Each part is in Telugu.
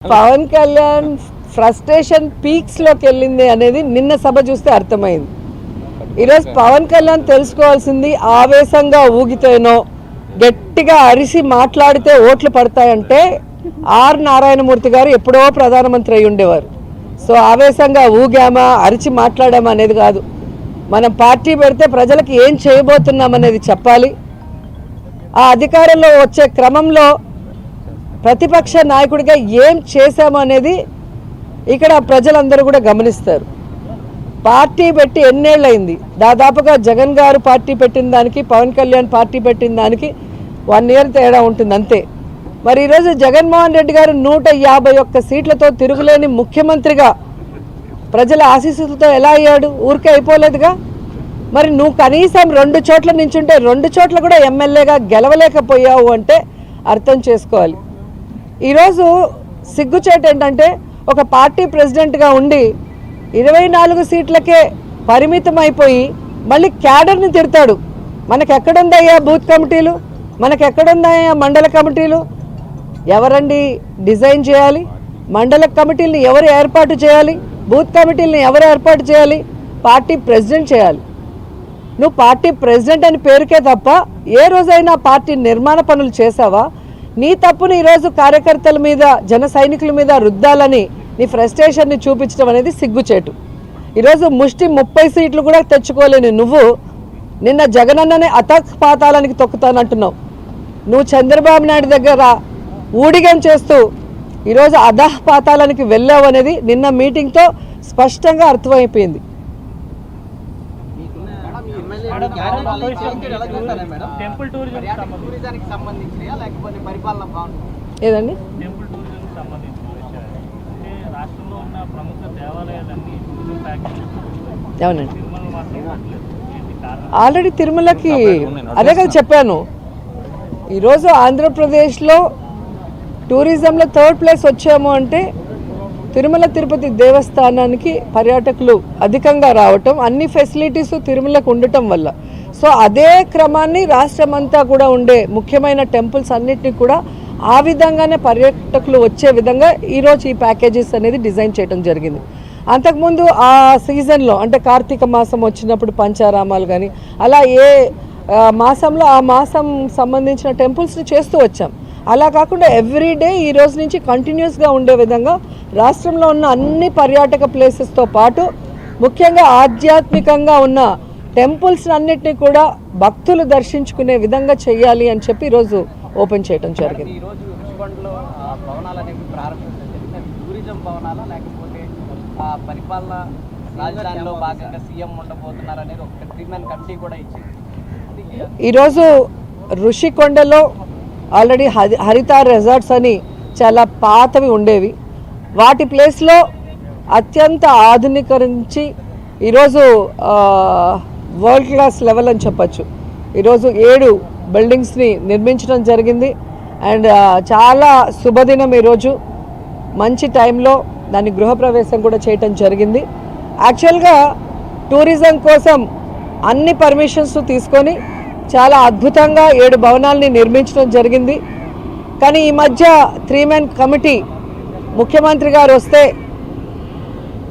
పవన్ కళ్యాణ్ ఫ్రస్ట్రేషన్ పీక్స్ లోకి వెళ్ళింది అనేది నిన్న సభ చూస్తే అర్థమైంది. ఈరోజు పవన్ కళ్యాణ్ తెలుసుకోవాల్సింది ఆవేశంగా ఊగితేనో గట్టిగా అరిసి మాట్లాడితే ఓట్లు పడతాయంటే ఆర్ నారాయణమూర్తి గారు ఎప్పుడో ప్రధానమంత్రి అయి ఉండేవారు. సో ఆవేశంగా ఊగామా అరిచి మాట్లాడామా అనేది కాదు, మనం పార్టీ పెడితే ప్రజలకు ఏం చేయబోతున్నాం అనేది చెప్పాలి. ఆ అధికారంలో వచ్చే క్రమంలో ప్రతిపక్ష నాయకుడిగా ఏం చేశాము అనేది ఇక్కడ ప్రజలందరూ కూడా గమనిస్తారు. పార్టీ పెట్టి ఎన్నేళ్ళయింది, దాదాపుగా జగన్ గారు పార్టీ పెట్టిన దానికి పవన్ కళ్యాణ్ పార్టీ పెట్టిన దానికి 1 year తేడా ఉంటుంది అంతే. మరి ఈరోజు జగన్మోహన్ రెడ్డి గారు 151 సీట్లతో తిరుగులేని ముఖ్యమంత్రిగా ప్రజల ఆశీస్సులతో ఎలా అయ్యాడు? ఊరికే అయిపోలేదుగా. మరి నువ్వు కనీసం 2 చోట్ల నించుంటే 2 చోట్ల కూడా ఎమ్మెల్యేగా గెలవలేకపోయావు అంటే అర్థం చేసుకోవాలి. ఈరోజు సిగ్గుచేటు ఏంటంటే ఒక పార్టీ ప్రెసిడెంట్గా ఉండి 24 సీట్లకే పరిమితం అయిపోయి మళ్ళీ క్యాడర్ని తిడతాడు. మనకెక్కడుందయ్యా బూత్ కమిటీలు, మనకెక్కడుందయ్యా మండల కమిటీలు? ఎవరండి డిజైన్ చేయాలి? మండల కమిటీలను ఎవరు ఏర్పాటు చేయాలి? బూత్ కమిటీలను ఎవరు ఏర్పాటు చేయాలి? పార్టీ ప్రెసిడెంట్ చేయాలి. నువ్వు పార్టీ ప్రెసిడెంట్ అని పేరుకే తప్ప ఏ రోజైనా పార్టీ నిర్మాణ పనులు చేసావా? నీ తప్పుని ఈరోజు కార్యకర్తల మీద జన సైనికుల మీద రుద్దాలని నీ ఫ్రస్ట్రేషన్ని చూపించడం అనేది సిగ్గుచేటు. ఈరోజు ముష్టి 30 సీట్లు కూడా తెచ్చుకోలేని నువ్వు నిన్న జగనన్ననే అతపాతాలానికి తొక్కుతానంటున్నావు. నువ్వు చంద్రబాబు నాయుడు దగ్గర ఊడిగం చేస్తూ ఈరోజు అధపాతాలానికి వెళ్ళావు అనేది నిన్న మీటింగ్తో స్పష్టంగా అర్థమైపోయింది. ఏదండి అవునండి, ఆల్రెడీ తిరుమలకి అదే కదా చెప్పాను. ఈరోజు ఆంధ్రప్రదేశ్లో టూరిజంలో 3rd place వచ్చాము అంటే తిరుమల తిరుపతి దేవస్థానానికి పర్యాటకులు అధికంగా రావటం, అన్ని ఫెసిలిటీస్ తిరుమలకు ఉండటం వల్ల. సో అదే క్రమాన్ని రాష్ట్రం అంతా కూడా ఉండే ముఖ్యమైన టెంపుల్స్ అన్నిటినీ కూడా ఆ విధంగానే పర్యాటకులు వచ్చే విధంగా ఈరోజు ఈ ప్యాకేజెస్ అనేది డిజైన్ చేయడం జరిగింది. అంతకుముందు ఆ సీజన్లో అంటే కార్తీక మాసం వచ్చినప్పుడు పంచారామాలు కానీ అలా ఏ మాసంలో ఆ మాసం సంబంధించిన టెంపుల్స్ని చేస్తూ వచ్చాం. అలా కాకుండా ఎవ్రీడే ఈ రోజు నుంచి కంటిన్యూస్గా ఉండే విధంగా రాష్ట్రంలో ఉన్న అన్ని పర్యాటక ప్లేసెస్తో పాటు ముఖ్యంగా ఆధ్యాత్మికంగా ఉన్న టెంపుల్స్ అన్నిటినీ కూడా భక్తులు దర్శించుకునే విధంగా చేయాలి అని చెప్పి ఈరోజు ఓపెన్ చేయడం జరిగింది. ఈరోజు ఋషికొండలో ఆల్రెడీ హరిత రిసార్ట్స్ అని చాలా పాతవి ఉండేవి, వాటి ప్లేస్లో అత్యంత ఆధునీకరించి ఈరోజు వరల్డ్ క్లాస్ లెవెల్ అని చెప్పచ్చు. ఈరోజు 7 బిల్డింగ్స్ని నిర్మించడం జరిగింది. అండ్ చాలా శుభదినం ఈరోజు, మంచి టైంలో దాని గృహప్రవేశం కూడా చేయటం జరిగింది. యాక్చువల్గా టూరిజం కోసం అన్ని పర్మిషన్స్ తీసుకొని చాలా అద్భుతంగా 7 భవనాల్ని నిర్మించడం జరిగింది. కానీ ఈ మధ్య 3-man కమిటీ ముఖ్యమంత్రి గారు వస్తే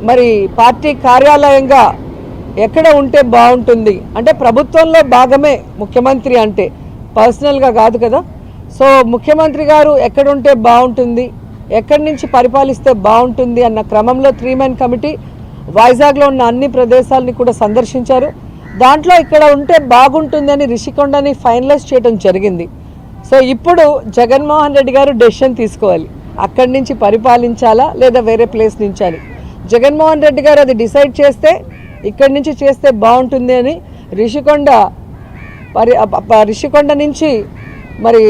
మరి పార్టీ కార్యాలయంగా ఎక్కడ ఉంటే బాగుంటుంది అంటే ప్రభుత్వంలో భాగమే ముఖ్యమంత్రి అంటే, పర్సనల్గా కాదు కదా. సో ముఖ్యమంత్రి గారు ఎక్కడుంటే బాగుంటుంది, ఎక్కడి నుంచి పరిపాలిస్తే బాగుంటుంది అన్న క్రమంలో 3-man కమిటీ వైజాగ్లో ఉన్న అన్ని ప్రదేశాలని కూడా సందర్శించారు. దాంట్లో ఇక్కడ ఉంటే బాగుంటుందని రిషికొండని ఫైనలైజ్ చేయడం జరిగింది. సో ఇప్పుడు జగన్మోహన్ రెడ్డి గారు డెసిషన్ తీసుకోవాలి, అక్కడి నుంచి పరిపాలించాలా లేదా వేరే ప్లేస్ నుంచాలి. జగన్మోహన్ రెడ్డి గారు అది డిసైడ్ చేస్తే ఇక్కడి నుంచి చేస్తే బాగుంటుంది అని రిషికొండ నుంచి మరి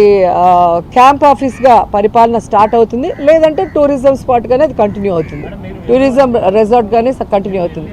క్యాంప్ ఆఫీస్గా పరిపాలన స్టార్ట్ అవుతుంది, లేదంటే టూరిజం స్పాట్గానే అది కంటిన్యూ అవుతుంది, టూరిజం రిసార్ట్గానే కంటిన్యూ అవుతుంది.